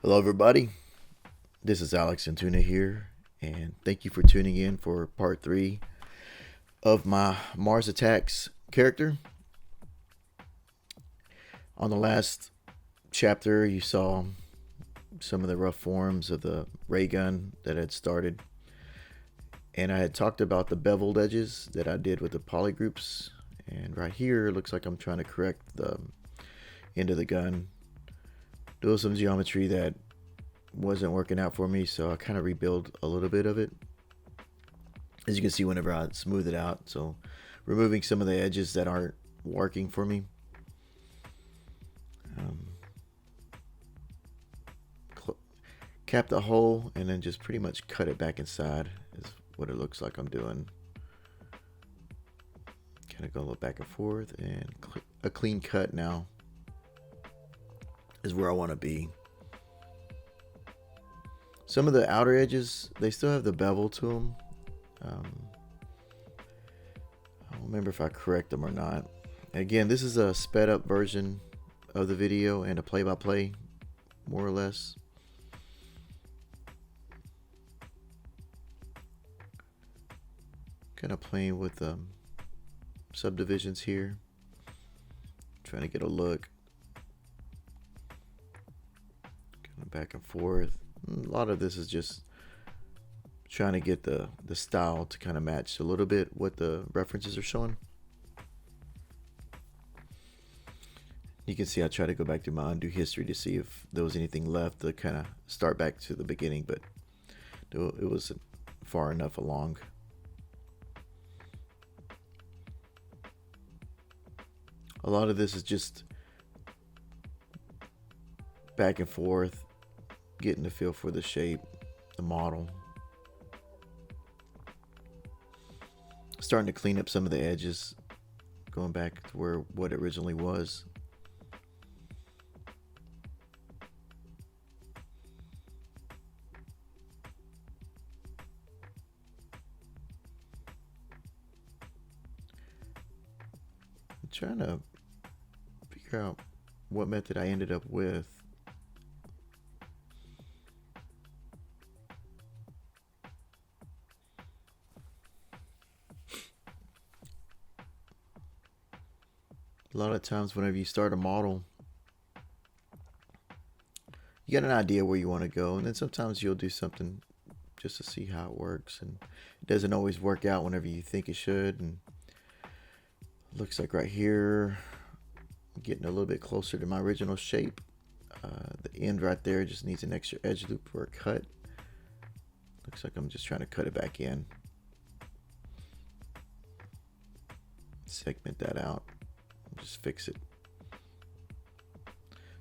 Hello, everybody. This is Antuna here, and thank you for tuning in for part 3 of my Mars Attacks character. On the last chapter, you saw some of the rough forms of the ray gun that had started, and I had talked about the beveled edges that I did with the polygroups. And right here, it looks like I'm trying to correct the end of the gun. There was some geometry that wasn't working out for me, so I kind of rebuild a little bit of it. As you can see, whenever I smooth it out, so removing some of the edges that aren't working for me. Cap the hole and then just pretty much cut it back inside is what it looks like I'm doing. Kind of go a little back and forth, and a clean cut now is where I want to be. Some of the outer edges, they still have the bevel to them. I don't remember if I correct them or not. Again, this is a sped up version of the video and a play-by-play, more or less. Kind of playing with subdivisions here. Trying to get a look. Kind of back and forth. A lot of this is just trying to get the style to kind of match a little bit what the references are showing. You can see I try to go back to my undo history to see if there was anything left to kind of start back to the beginning, but it wasn't far enough along. A lot of this is just back and forth, getting the feel for the shape, the model. Starting to clean up some of the edges, going back to what it originally was. I'm trying to figure out what method I ended up with. A lot of times whenever you start a model, you get an idea where you want to go, and then sometimes you'll do something just to see how it works, and it doesn't always work out whenever you think it should. And it looks like right here I'm getting a little bit closer to my original shape. The end right there just needs an extra edge loop for a cut. Looks like I'm just trying to cut it back in, segment that out, just fix it.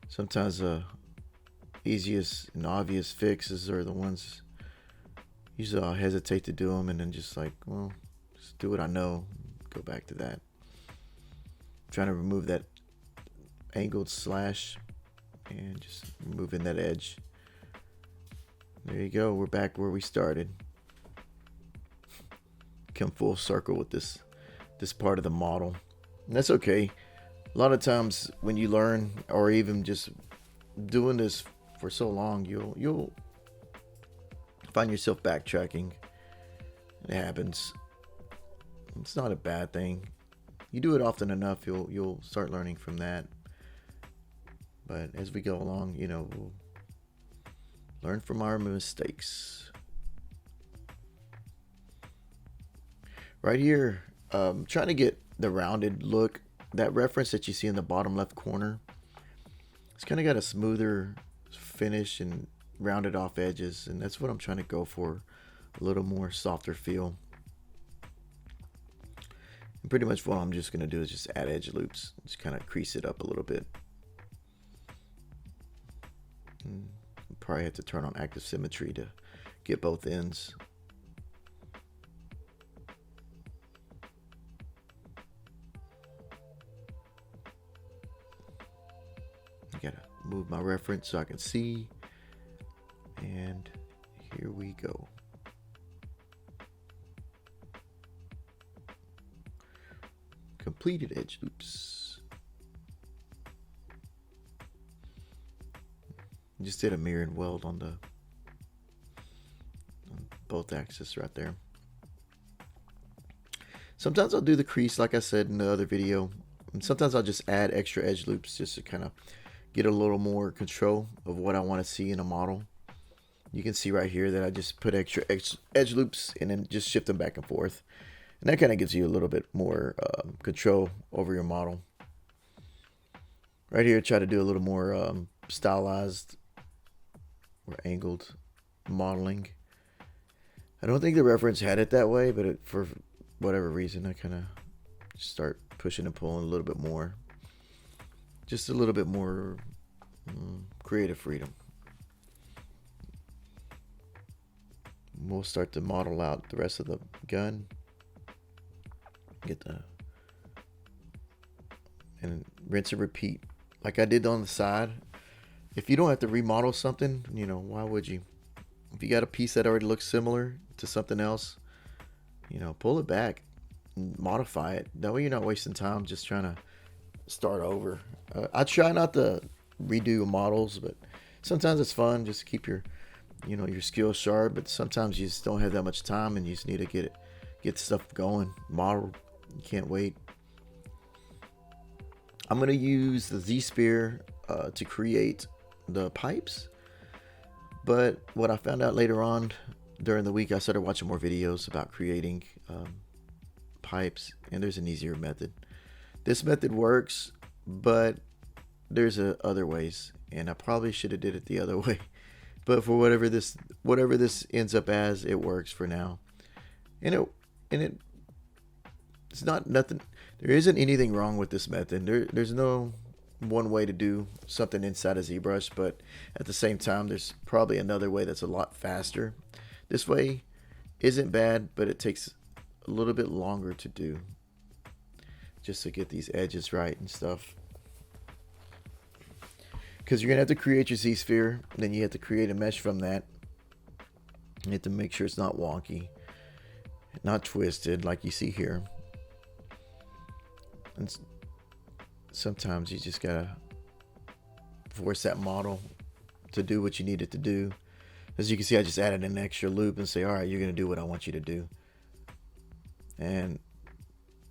Sometimes the easiest and obvious fixes are the ones, usually I'll hesitate to do them and then just like, well, just do what I know, go back to that. Trying to remove that angled slash and just removing that edge. There you go, we're back where we started. Come full circle with this part of the model. And that's okay. A lot of times when you learn, or even just doing this for so long, you'll find yourself backtracking. It happens. It's not a bad thing. You do it often enough, you'll start learning from that. But as we go along, we'll learn from our mistakes. Right here, trying to get the rounded look. That reference that you see in the bottom left corner, it's kind of got a smoother finish and rounded off edges, and that's what I'm trying to go for. A little more softer feel. And pretty much what I'm just going to do is just add edge loops. Just kind of crease it up a little bit. Probably have to turn on active symmetry to get both ends. I gotta move my reference so I can see. And here we go. Completed edge loops. Just did a mirrored weld on both axes right there. Sometimes I'll do the crease like I said in the other video. And sometimes I'll just add extra edge loops just to kind of get a little more control of what I want to see in a model. You can see right here that I just put extra edge loops and then just shift them back and forth. And that kind of gives you a little bit more control over your model. Right here, try to do a little more stylized or angled modeling. I don't think the reference had it that way, but for whatever reason, I kind of start pushing and pulling a little bit more. Just a little bit more creative freedom. We'll start to model out the rest of the gun. And rinse and repeat. Like I did on the side. If you don't have to remodel something, why would you? If you got a piece that already looks similar to something else, pull it back and modify it. That way you're not wasting time just trying to start over. I try not to redo models, but sometimes it's fun just to keep your skills sharp. But sometimes you just don't have that much time and you just need to get stuff going. Model, you can't wait. I'm going to use the Z-Sphere to create the pipes. But what I found out later on during the week, I started watching more videos about creating pipes, and there's an easier method. This method works, but there's other ways, and I probably should have did it the other way. But for whatever this ends up as, it works for now. And it's not nothing. There isn't anything wrong with this method. There's no one way to do something inside of ZBrush, but at the same time, there's probably another way that's a lot faster. This way isn't bad, but it takes a little bit longer to do just to get these edges right and stuff. Because you're going to have to create your Z-Sphere, then you have to create a mesh from that. You have to make sure it's not wonky, not twisted like you see here. And sometimes you just gotta force that model to do what you need it to do. As you can see, I just added an extra loop and say, all right, you're gonna do what I want you to do. And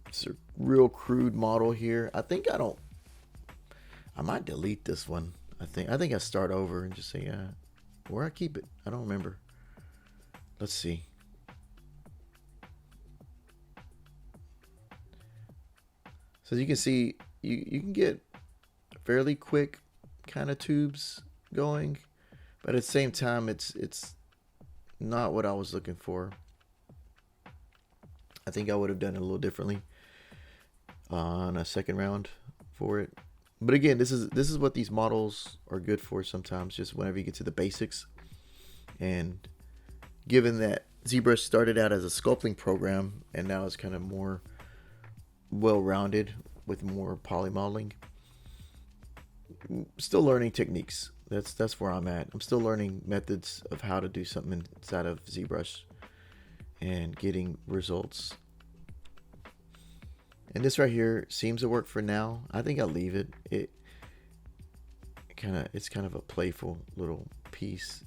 it's a real crude model here. I might delete this one. I think I start over and just say, where I keep it. I don't remember. Let's see. So as you can see, you can get fairly quick kind of tubes going, but at the same time, it's not what I was looking for. I think I would have done it a little differently on a second round for it. But again, this is what these models are good for sometimes, just whenever you get to the basics. And given that ZBrush started out as a sculpting program and now it's kind of more well-rounded with more poly modeling, still learning techniques. That's where I'm at. I'm still learning methods of how to do something inside of ZBrush and getting results. And this right here seems to work for now. I think I'll leave it. It's kind of a playful little piece.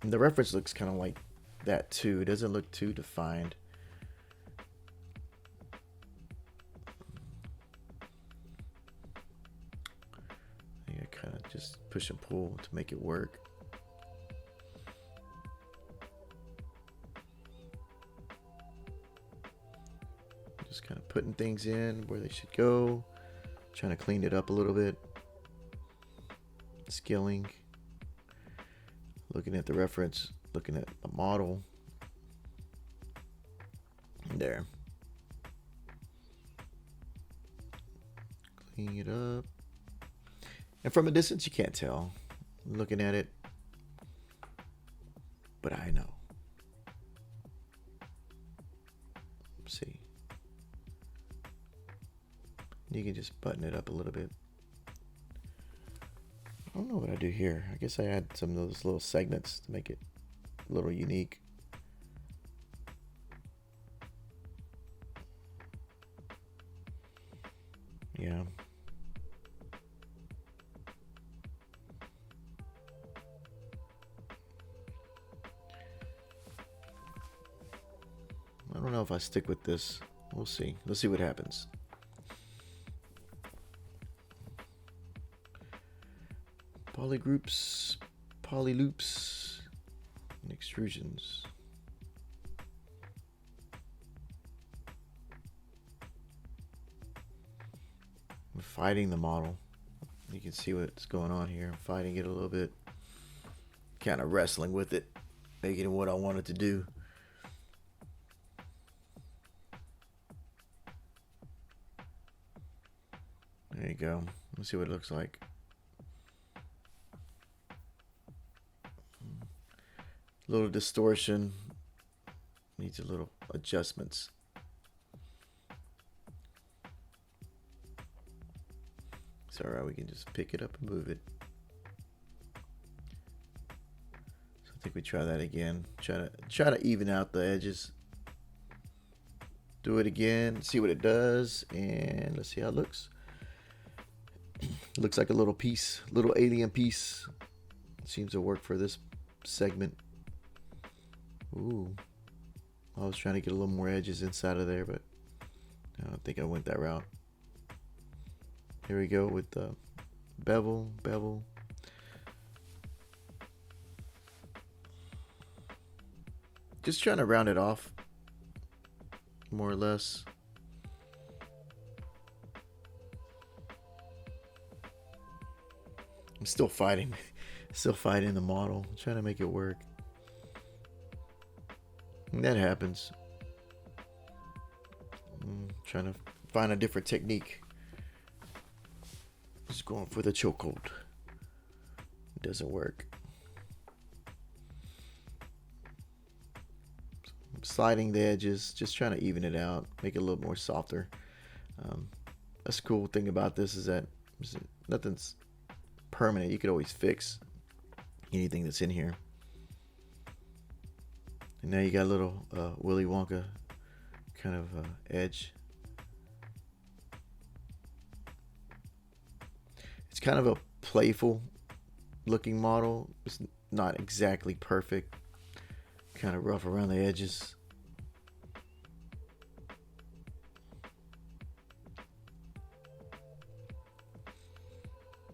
And the reference looks kind of like that too. It doesn't look too defined. I kind of just push and pull to make it work. Just kind of putting things in where they should go. Trying to clean it up a little bit. Scaling. Looking at the reference. Looking at the model. There. Clean it up. And from a distance, you can't tell. Looking at it. But I know. Let's see. You can just button it up a little bit. I don't know what I do here. I guess I add some of those little segments to make it a little unique. Yeah. if I stick with this. We'll see. Let's see what happens. Polygroups, polyloops, and extrusions. I'm fighting the model. You can see what's going on here. I'm fighting it a little bit. Kind of wrestling with it, making it what I want it to do. There you go. Let's see what it looks like. A little distortion. Needs a little adjustments. It's alright, we can just pick it up and move it. So I think we try that again. Try to even out the edges. Do it again, see what it does, and let's see how it looks. It looks like a little piece, little alien piece. It seems to work for this segment. Ooh. I was trying to get a little more edges inside of there, but I don't think I went that route. Here we go with the bevel. Just trying to round it off, more or less. I'm still fighting the model, trying to make it work. And that happens. Trying to find a different technique. Just going for the chokehold. It doesn't work. I'm sliding the edges, just trying to even it out, make it a little more softer. That's the cool thing about this is that nothing's permanent. You could always fix anything that's in here. And now you got a little Willy Wonka kind of edge. It's kind of a playful looking model. It's not exactly perfect. Kind of rough around the edges.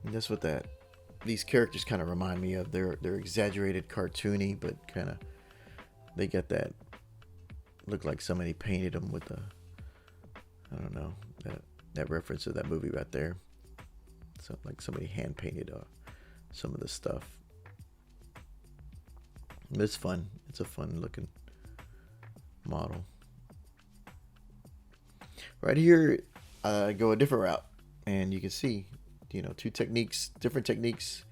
And that's what these characters kind of remind me of. They're exaggerated, cartoony, but kind of they got that look like somebody painted them with a, I don't know, that reference to that movie right there. So like somebody hand painted some of the stuff. It's fun. It's a fun looking model. Right here, go a different route, and you can see, two techniques, different techniques.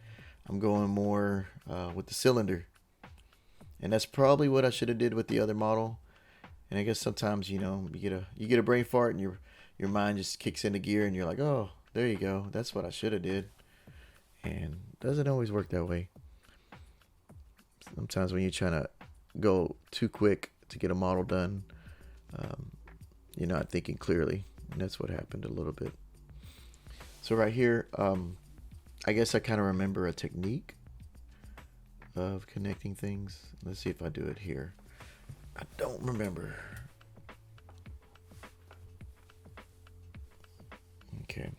I'm going more with the cylinder, and that's probably what I should have did with the other model. And I guess sometimes you get a brain fart, and your mind just kicks into gear, and you're like, oh, there you go. That's what I should have did, and it doesn't always work that way. Sometimes when you're trying to go too quick to get a model done, you're not thinking clearly, and that's what happened a little bit. So right here, I guess I kind of remember a technique of connecting things. Let's see if I do it here. I don't remember. Okay.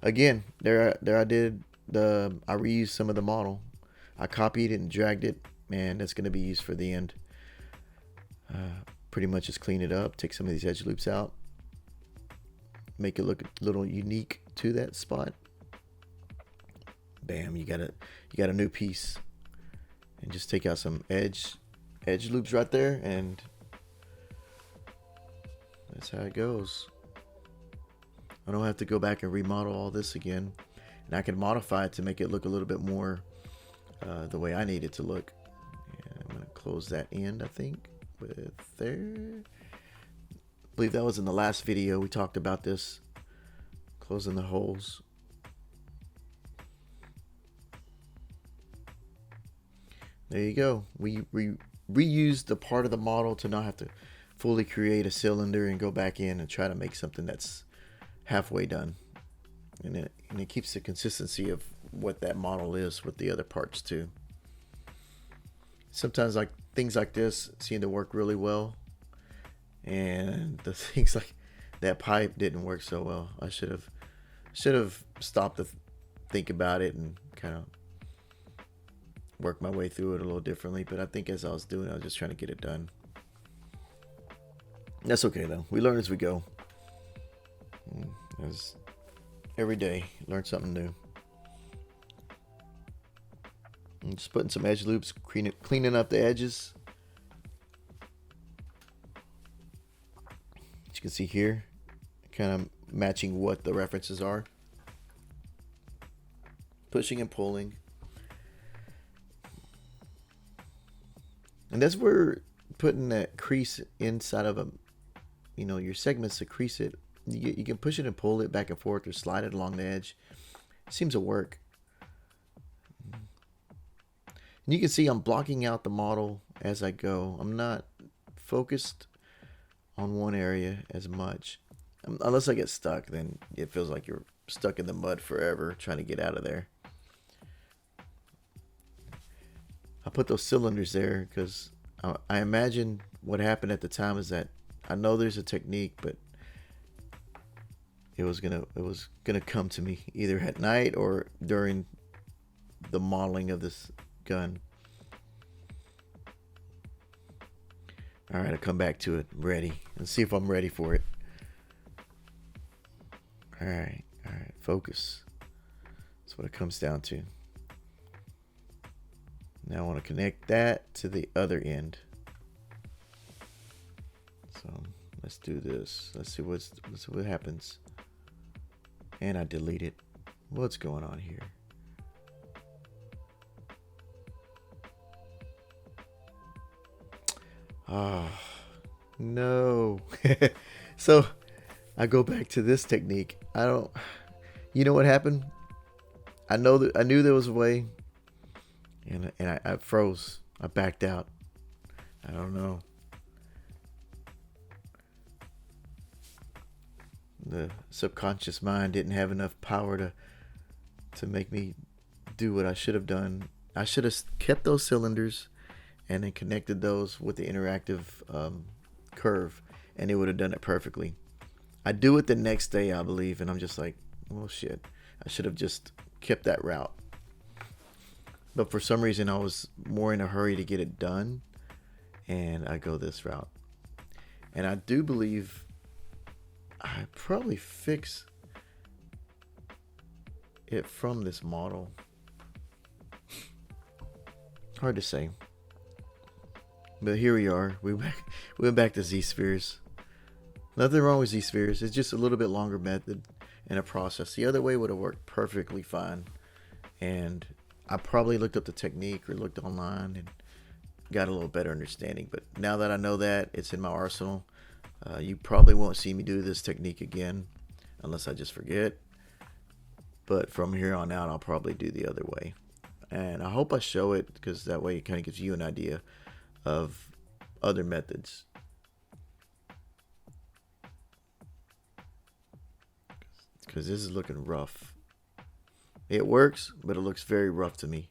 Again, there I did I reused some of the model. I copied it and dragged it, and that's going to be used for the end. Pretty much just clean it up, take some of these edge loops out, make it look a little unique to that spot. Bam, you got a new piece. And just take out some edge loops right there, and that's how it goes. I don't have to go back and remodel all this again, and I can modify it to make it look a little bit more the way I need it to look. And I'm gonna close that end, I think, with there. I believe that was in the last video we talked about this, closing the holes. There you go. We reused the part of the model to not have to fully create a cylinder and go back in and try to make something that's halfway done. And it keeps the consistency of what that model is with the other parts too. Sometimes like things like this seem to work really well, and the things like that pipe didn't work so well. I should have stopped to think about it and kind of work my way through it a little differently. But I think as I was doing, I was just trying to get it done. That's okay though. We learn as we go. As every day, learn something new. And just putting some edge loops, cleaning up the edges. As you can see here, kind of matching what the references are. Pushing and pulling. And that's where putting that crease inside of your segments to crease it. You can push it and pull it back and forth or slide it along the edge. It seems to work. And you can see I'm blocking out the model as I go. I'm not focused on one area as much. Unless I get stuck, then it feels like you're stuck in the mud forever trying to get out of there. I put those cylinders there because I imagine what happened at the time is that I know there's a technique, but it was gonna come to me either at night or during the modeling of this gun. All right, I'll come back to it. Ready. Let's see if I'm ready for it. All right. Focus. That's what it comes down to. Now I want to connect that to the other end. So let's do this. Let's see what happens. And I delete it. What's going on here? Oh, no. So I go back to this technique. You know what happened? I knew there was a way, and I froze. I backed out. I don't know. The subconscious mind didn't have enough power to make me do what I should have done. I should have kept those cylinders and then connected those with the interactive curve, and it would have done it perfectly. I do it the next day, I believe, and I'm just like, well, shit. I should have just kept that route. But for some reason, I was more in a hurry to get it done, and I go this route. And I do believe I probably fix it from this model. Hard to say. But here we are. We went back to Z-spheres. Nothing wrong with Z-spheres. It's just a little bit longer method and a process. The other way would have worked perfectly fine. And I probably looked up the technique or looked online and got a little better understanding. But now that I know that, it's in my arsenal. You probably won't see me do this technique again unless I just forget. But from here on out, I'll probably do the other way. And I hope I show it because that way it kind of gives you an idea of other methods. Because this is looking rough. It works, but it looks very rough to me.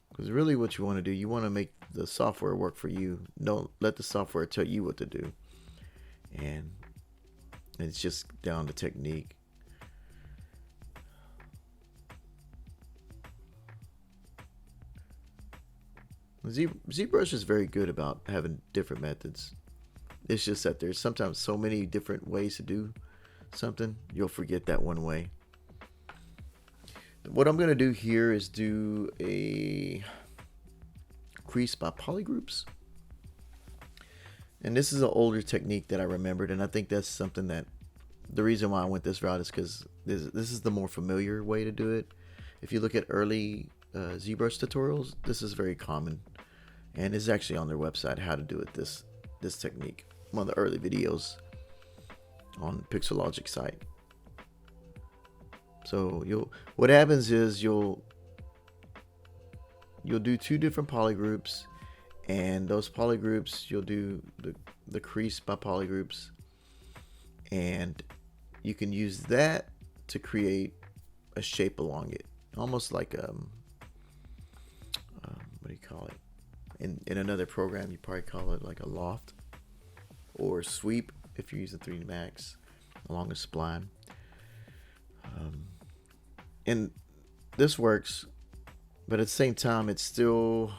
Because really what you want to do, you want to make the software work for you. Don't let the software tell you what to do. And it's just down to technique. ZBrush is very good about having different methods. It's just that there's sometimes so many different ways to do something, you'll forget that one way. What I'm going to do here is do a crease by polygroups. And this is an older technique that I remembered, and I think that's something that the reason why I went this route is because this is the more familiar way to do it. If you look at early ZBrush tutorials, this is very common, and it's actually on their website how to do it this technique. One of the early videos on Pixelogic site. So what happens is you'll do two different polygroups, and those polygroups you'll do the crease by polygroups, and you can use that to create a shape along it, almost like what do you call it. In another program, you probably call it like a loft or sweep if you're using 3D Max along a spline. And this works, but at the same time, it's still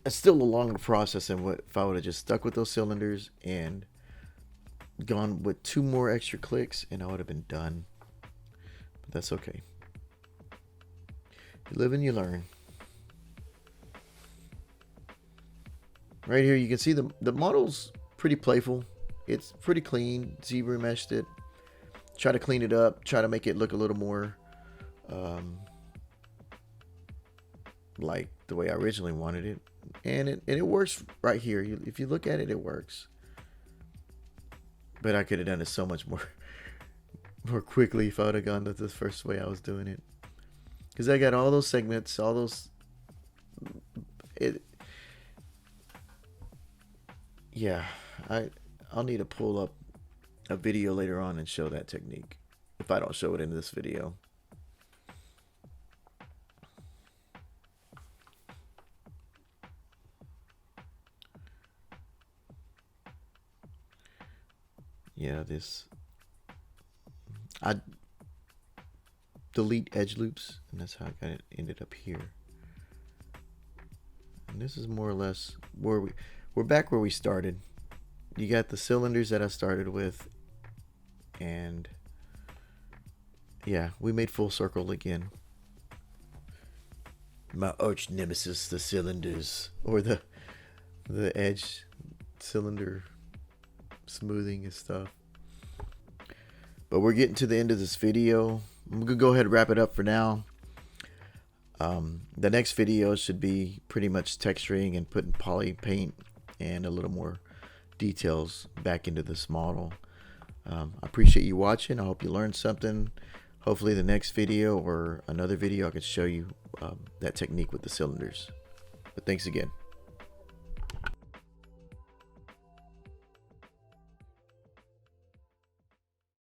a longer process than what if I would have just stuck with those cylinders and gone with 2 more extra clicks, and I would have been done. But that's okay. You live and you learn. Right here, you can see the model's pretty playful. It's pretty clean. Zebra meshed it. Try to clean it up. Try to make it look a little more like the way I originally wanted it. And it works right here. If you look at it, it works. But I could have done it so much more quickly if I would have gone with the first way I was doing it. Because I got all those segments, all those... Yeah, I'll need to pull up a video later on and show that technique if I don't show it in this video. Yeah, I delete edge loops, and that's how I got it ended up here. And this is more or less where we're back where we started. You got the cylinders that I started with, and yeah, we made full circle again. My arch nemesis, the cylinders, or the edge cylinder smoothing and stuff. But we're getting to the end of this video. I'm gonna go ahead and wrap it up for now. The next video should be pretty much texturing and putting poly paint and a little more details back into this model. I appreciate you watching. I hope you learned something. Hopefully the next video or another video I can show you that technique with the cylinders. But thanks again.